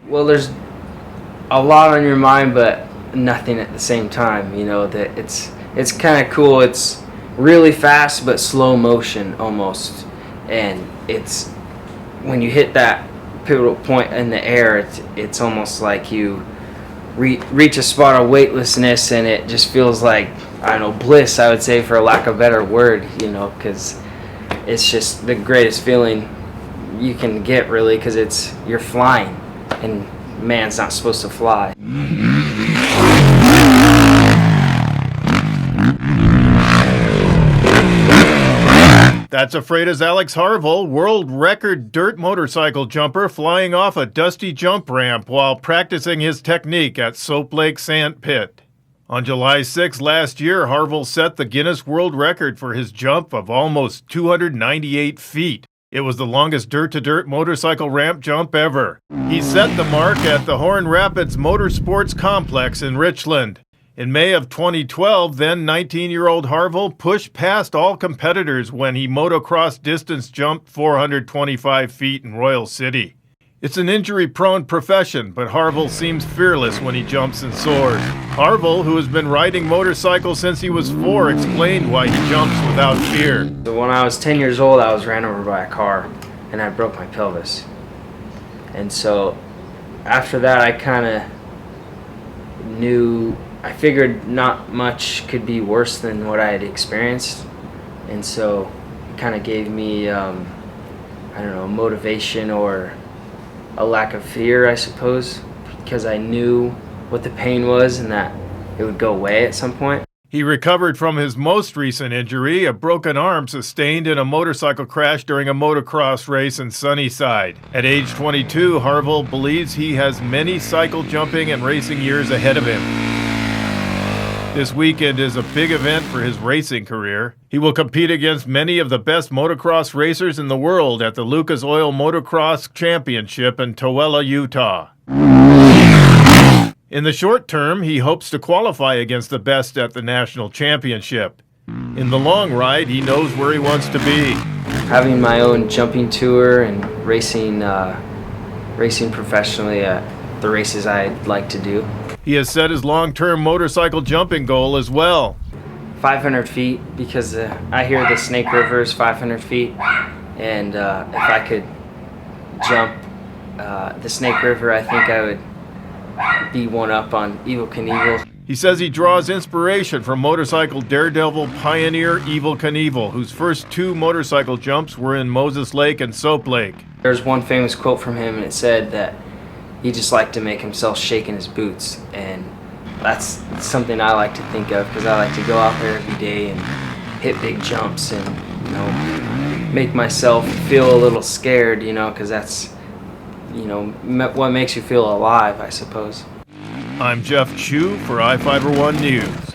Well, there's a lot on your mind, but nothing at the same time. You know that it's kind of cool. It's really fast, but slow motion almost, and it's when you hit that pivotal point in the air, it's almost like you reach a spot of weightlessness, and it just feels like, I don't know, bliss, I would say, for a lack of a better word, you know, because it's just the greatest feeling you can get, really, because you're flying, and man's not supposed to fly. That's Ephrata's Alex Harvill, world record dirt motorcycle jumper, flying off a dusty jump ramp while practicing his technique at Soap Lake Sand Pit. On July 6 last year, Harvill set the Guinness World Record for his jump of almost 298 feet. It was the longest dirt-to-dirt motorcycle ramp jump ever. He set the mark at the Horn Rapids Motorsports Complex in Richland. In May of 2012, then 19-year-old Harvill pushed past all competitors when he motocross distance jumped 425 feet in Royal City. It's an injury-prone profession, but Harvill seems fearless when he jumps and soars. Harvill, who has been riding motorcycles since he was 4, explained why he jumps without fear. So when I was 10 years old, I was ran over by a car, and I broke my pelvis. And so after that, I kind of knew, I figured not much could be worse than what I had experienced. And so it kind of gave me, I don't know, motivation or a lack of fear, I suppose, because I knew what the pain was and that it would go away at some point. He recovered from his most recent injury, a broken arm sustained in a motorcycle crash during a motocross race in Sunnyside. At age 22, Harvill believes he has many cycle jumping and racing years ahead of him. This weekend is a big event for his racing career. He will compete against many of the best motocross racers in the world at the Lucas Oil Motocross Championship in Tooele, Utah. In the short term, he hopes to qualify against the best at the national championship. In the long ride, he knows where he wants to be. Having my own jumping tour and racing professionally at the races I'd like to do. He has set his long-term motorcycle jumping goal as well. 500 feet, because I hear the Snake River is 500 feet, and if I could jump the Snake River, I think I would be one up on Evel Knievel. He says he draws inspiration from motorcycle daredevil pioneer Evel Knievel, whose first 2 motorcycle jumps were in Moses Lake and Soap Lake. There's one famous quote from him, and it said that he just liked to make himself shake in his boots, and that's something I like to think of, because I like to go out there every day and hit big jumps and, you know, make myself feel a little scared, you know, because that's, you know, what makes you feel alive, I suppose. I'm Jeff Chu for I-501 News.